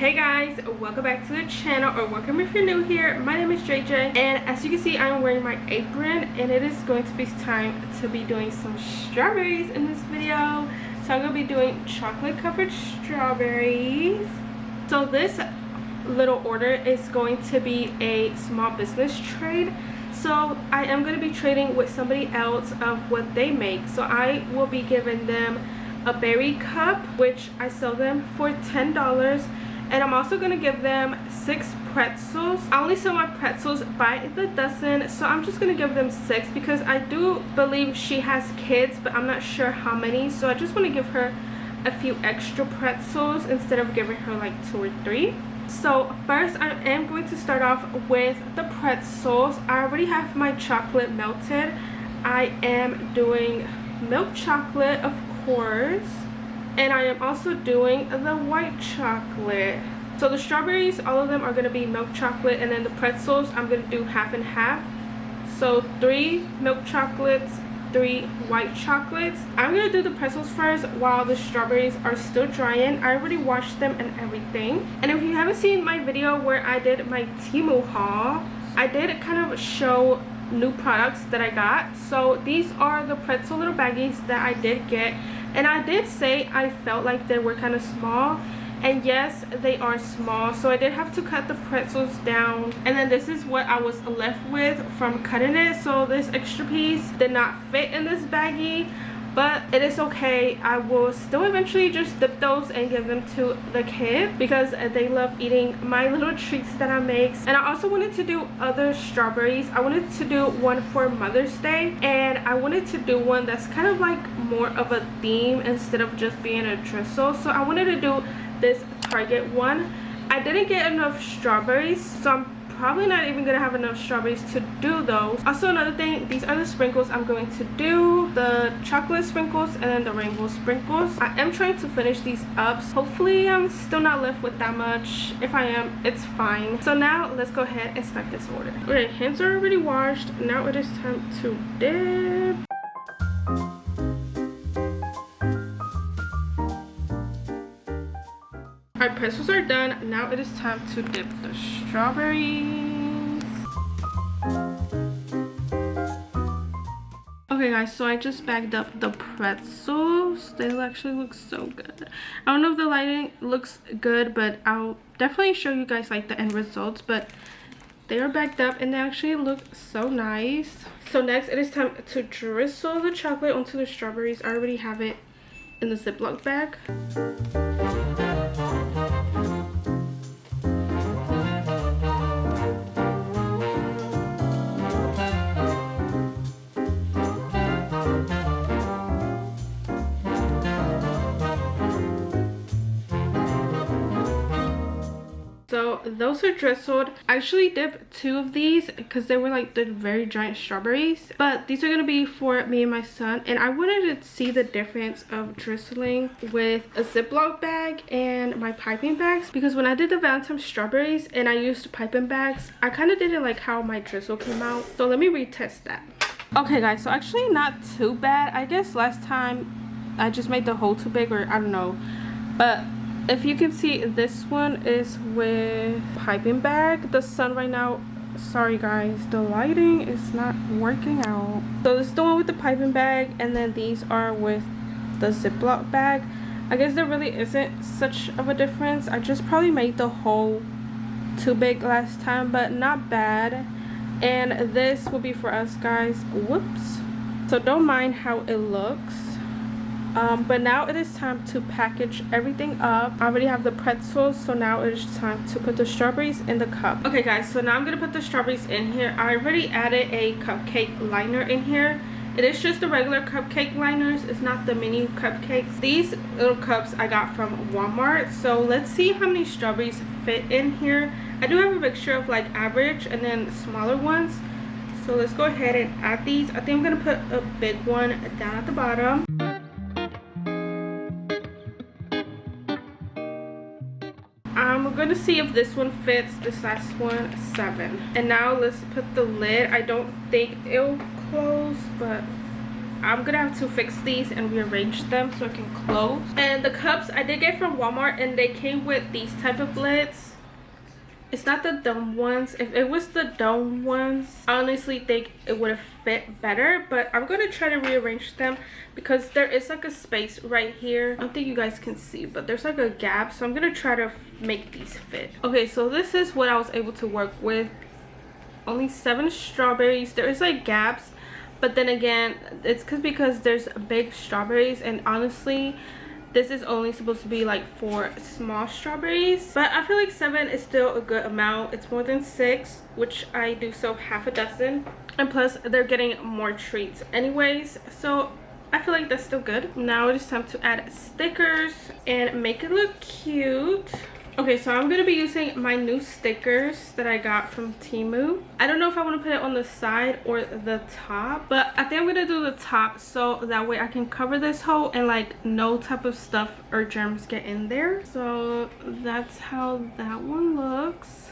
Hey guys, welcome back to the channel, or welcome if you're new here. My name is JJ, and as you can see, I'm wearing my apron, and it is going to be time to be doing some strawberries in this video. So I'm going to be doing chocolate covered strawberries. So this little order is going to be a small business trade. So I am going to be trading with somebody else of what they make. So I will be giving them a berry cup, which I sell them for $10, and I'm also going to give them 6 pretzels. I only sell my pretzels by the dozen, so I'm just going to give them 6 because I do believe she has kids, but I'm not sure how many, so I just want to give her a few extra pretzels instead of giving her like 2 or 3. So first, I am going to start off with the pretzels. I already have my chocolate melted. I am doing milk chocolate, of course, and I am also doing the white chocolate. So the strawberries, all of them are going to be milk chocolate, and then the pretzels I'm going to do half and half. So 3 milk chocolates, 3 white chocolates. I'm going to do the pretzels first while the strawberries are still drying. I already washed them and everything. And if you haven't seen my video where I did my Temu haul, I did kind of show new products that I got. So these are the pretzel little baggies that I did get, and I did say I felt like they were kind of small, and yes, they are small, so I did have to cut the pretzels down, and then this is what I was left with from cutting it. So this extra piece did not fit in this baggie, but it is okay. I will still eventually just dip those and give them to the kid because they love eating my little treats that I make. And I also wanted to do other strawberries. I wanted to do one for Mother's Day, and I wanted to do one that's kind of like more of a theme instead of just being a drizzle. So I wanted to do this Target one. I didn't get enough strawberries, so I'm probably not even gonna have enough strawberries to do those. Also, another thing, these are the sprinkles I'm going to do, the chocolate sprinkles and then the rainbow sprinkles. I am trying to finish these up, so hopefully I'm still not left with that much. If I am, it's fine. So now let's go ahead and start this order. Okay, hands are already washed. Now it is time to dip. Our pretzels are done. Now it is time to dip the strawberries. Okay guys, so I just bagged up the pretzels. They actually look so good. I don't know if the lighting looks good, but I'll definitely show you guys like the end results. But they are bagged up and they actually look so nice. So next it is time to drizzle the chocolate onto the strawberries. I already have it in the Ziploc bag. So those are drizzled. I actually dipped 2 of these because they were like the very giant strawberries, but these are going to be for me and my son, and I wanted to see the difference of drizzling with a Ziploc bag and my piping bags, because when I did the Valentine's strawberries and I used piping bags, I kind of didn't like how my drizzle came out. So let me retest that. Okay guys, so actually not too bad. I guess last time I just made the hole too big, or I don't know, but if you can see, this one is with piping bag. The sun right now, sorry guys, the lighting is not working out. So this is the one with the piping bag, and then these are with the Ziploc bag. I guess there really isn't such of a difference. I just probably made the hole too big last time, but not bad. And this will be for us guys. Whoops. So don't mind how it looks. But now it is time to package everything up. I already have the pretzels, so now it is time to put the strawberries in the cup. Okay guys, so now I'm gonna put the strawberries in here. I already added a cupcake liner in here. It is just the regular cupcake liners, it's not the mini cupcakes. These little cups I got from Walmart. So let's see how many strawberries fit in here. I do have a mixture of like average and then smaller ones. So let's go ahead and add these. I think I'm gonna put a big one down at the bottom. I'm gonna see if this one fits. This last one, 7. And now let's put the lid. I don't think it'll close, but I'm gonna have to fix these and rearrange them so I can close. And the cups I did get from Walmart, and they came with these type of lids. It's not the dome ones. If it was the dome ones, I honestly think it would have fit better, but I'm gonna try to rearrange them because there is like a space right here. I don't think you guys can see, but there's like a gap, so I'm gonna try to make these fit. Okay, so this is what I was able to work with. Only 7 strawberries. There is like gaps, but then again, it's because there's big strawberries, and honestly this is only supposed to be like 4 small strawberries, but I feel like 7 is still a good amount. It's more than 6, which I do so half a dozen, and plus they're getting more treats anyways, so I feel like that's still good. Now it is time to add stickers and make it look cute. Okay, so I'm gonna be using my new stickers that I got from Temu. I don't know if I want to put it on the side or the top, but I think I'm gonna do the top so that way I can cover this hole and like no type of stuff or germs get in there. So that's how that one looks.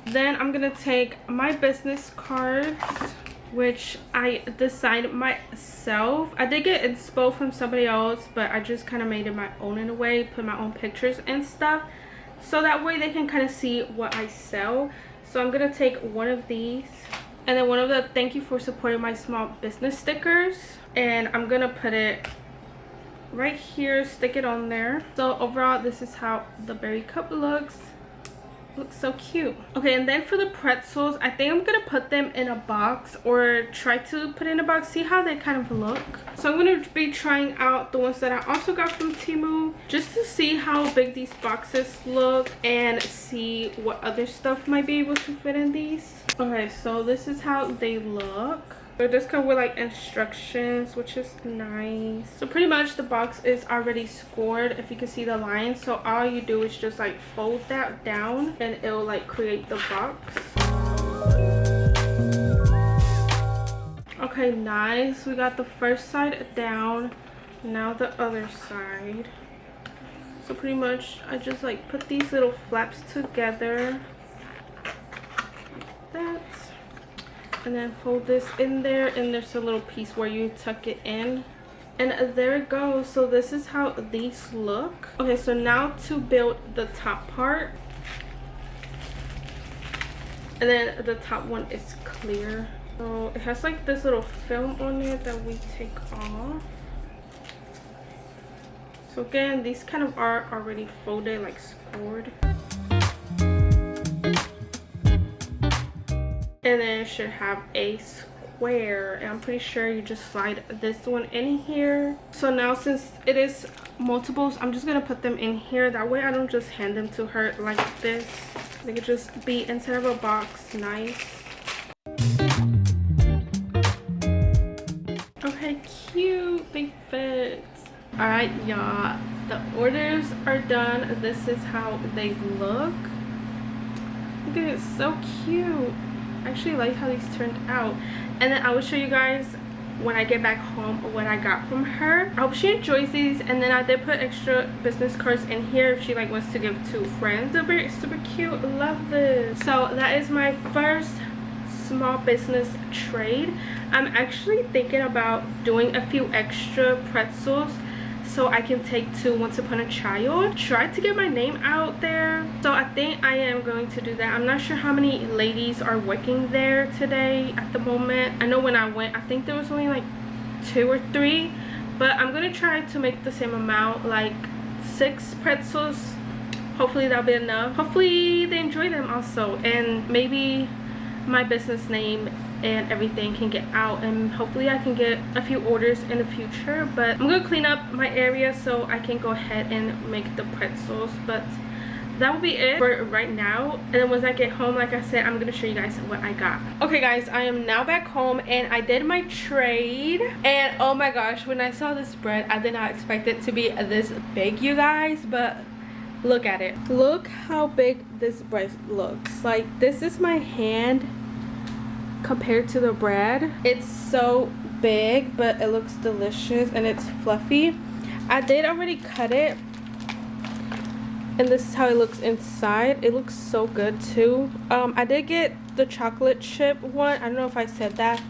Then I'm gonna take my business cards, which I designed myself. I did get inspo from somebody else, but I just kind of made it my own in a way, put my own pictures and stuff, so that way they can kind of see what I sell. So I'm gonna take one of these, and then one of the thank you for supporting my small business stickers, and I'm gonna put it right here, stick it on there. So overall this is how the berry cup looks so cute. Okay, and then for the pretzels, I think I'm gonna put them in a box, or try to put in a box, see how they kind of look. So I'm gonna be trying out the ones that I also got from Temu, just to see how big these boxes look and see what other stuff might be able to fit in these. Okay, so this is how they look. So this comes with like instructions, which is nice. So pretty much the box is already scored, if you can see the lines. So all you do is just like fold that down and it will like create the box. Okay, nice. We got the first side down, now the other side. So pretty much I just like put these little flaps together like that, and then fold this in there, and there's a little piece where you tuck it in, and there it goes. So this is how these look. Okay, so now to build the top part, and then the top one is clear, so it has like this little film on it that we take off. So again, these kind of are already folded, like scored. And then it should have a square, and I'm pretty sure you just slide this one in here. So now since it is multiples, I'm just gonna put them in here, that way I don't just hand them to her like this. They could just be inside of a box. Nice. Okay, cute. They fit. All right, y'all, the orders are done. This is how they look. Look at it, so cute. I actually like how these turned out, and then I will show you guys when I get back home what I got from her. I hope she enjoys these, and then I did put extra business cards in here if she like wants to give to friends. They're super cute. Love this. So that is my first small business trade. I'm actually thinking about doing a few extra pretzels so I can take to Once Upon a Child, try to get my name out there. So I think I am going to do that. I'm not sure how many ladies are working there today at the moment. I know when I went, I think there was only like 2 or 3, but I'm gonna try to make the same amount, like 6 pretzels. Hopefully that'll be enough. Hopefully they enjoy them also, and maybe my business name and everything can get out, and hopefully I can get a few orders in the future. But I'm gonna clean up my area so I can go ahead and make the pretzels. But that will be it for right now, and then once I get home, like I said, I'm gonna show you guys what I got. Okay guys, I am now back home, and I did my trade, and oh my gosh, when I saw this bread, I did not expect it to be this big, you guys. But look at it. Look how big this bread looks. Like, this is my hand compared to the bread. It's so big, but it looks delicious and it's fluffy. I did already cut it, and this is how it looks inside. It looks so good too. I did get the chocolate chip one. I don't know if I said that,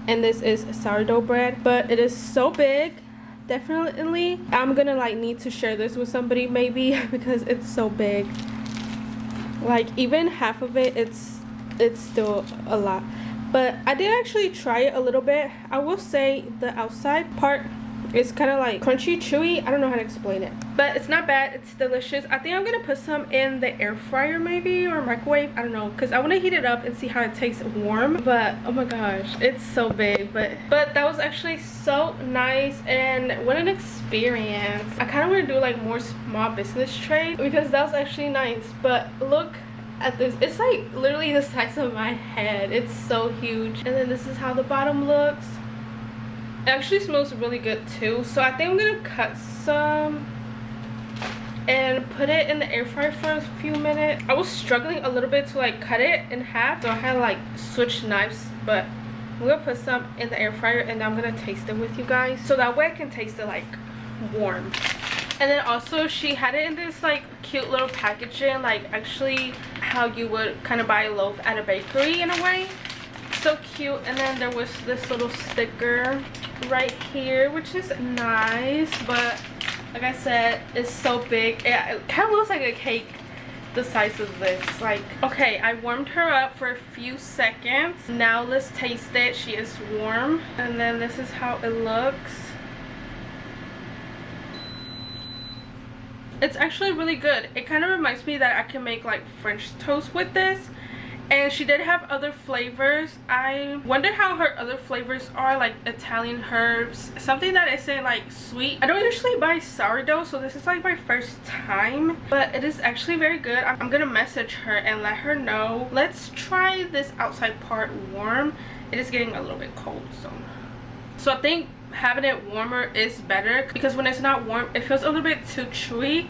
and this is sourdough bread, but it is so big. Definitely I'm gonna like need to share this with somebody maybe because it's so big. Like even half of it, it's still a lot. But I did actually try it a little bit. I will say the outside part is kind of like crunchy, chewy. I don't know how to explain it, but it's not bad. It's delicious. I think I'm gonna put some in the air fryer maybe, or microwave. I don't know, because I want to heat it up and see how it tastes warm. But oh my gosh, it's so big. But that was actually so nice, and what an experience. I kind of want to do like more small business trade because that was actually nice. But look at this, it's like literally the size of my head. It's so huge. And then this is how the bottom looks. It actually smells really good too, so I think I'm gonna cut some and put it in the air fryer for a few minutes. I was struggling a little bit to like cut it in half, so I had to like switch knives, but I'm gonna put some in the air fryer and I'm gonna taste it with you guys, so that way I can taste it like warm. And then also she had it in this like cute little packaging, like actually how you would kind of buy a loaf at a bakery in a way. So cute. And then there was this little sticker right here, which is nice, but like I said, it's so big. It kind of looks like a cake the size of this. Like, okay, I warmed her up for a few seconds. Now let's taste it. She is warm, and then this is how it looks. It's actually really good. It kind of reminds me that I can make like French toast with this. And she did have other flavors. I wonder how her other flavors are, like Italian herbs, something that isn't like sweet. I don't usually buy sourdough, so this is like my first time, but it is actually very good. I'm gonna message her and let her know. Let's try this outside part warm. It is getting a little bit cold, so I think having it warmer is better, because when it's not warm it feels a little bit too chewy,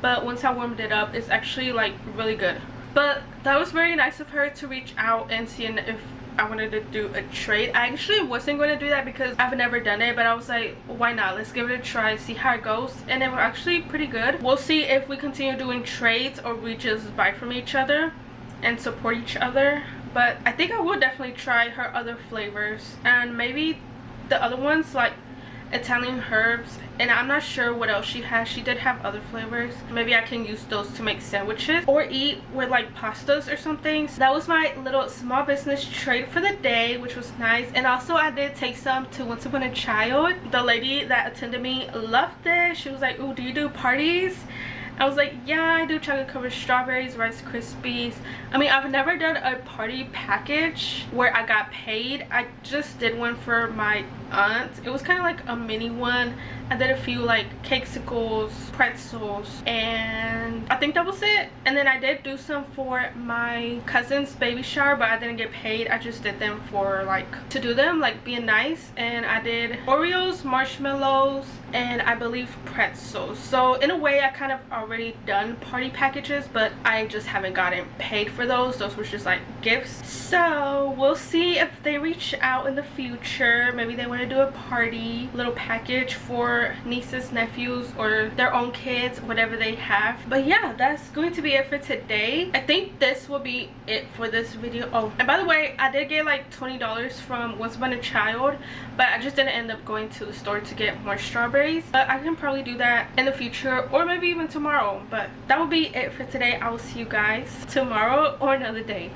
but once I warmed it up, it's actually like really good. But that was very nice of her to reach out and see if I wanted to do a trade. I actually wasn't going to do that because I've never done it, but I was like, why not? Let's give it a try, see how it goes. And it was actually pretty good. We'll see if we continue doing trades or we just buy from each other and support each other. But I think I will definitely try her other flavors, and maybe the other ones like Italian herbs, and I'm not sure what else she has. She did have other flavors. Maybe I can use those to make sandwiches or eat with like pastas or something. So that was my little small business trade for the day, which was nice. And also I did take some to Once Upon a Child. The lady that attended me loved this. She was like, "Ooh, do you do parties?" I was like, yeah, I do chocolate covered strawberries, Rice Krispies. I mean, I've never done a party package where I got paid. I just did one for my aunt. It was kind of like a mini one. I did a few like cakesicles, pretzels, and I think that was it. And then I did do some for my cousin's baby shower, but I didn't get paid. I just did them for like to do them, like being nice. And I did Oreos, marshmallows, and I believe pretzels. So in a way I kind of already done party packages, but I just haven't gotten paid for those. Those were just like gifts. So we'll see if they reach out in the future. Maybe they want to do a party little package for nieces, nephews, or their own kids, whatever they have. But yeah, that's going to be it for today. I think this will be it for this video. Oh, and by the way, I did get like $20 from Once Upon a Child, but I just didn't end up going to the store to get more strawberries. But I can probably do that in the future, or maybe even tomorrow. But that will be it for today. I will see you guys tomorrow or another day.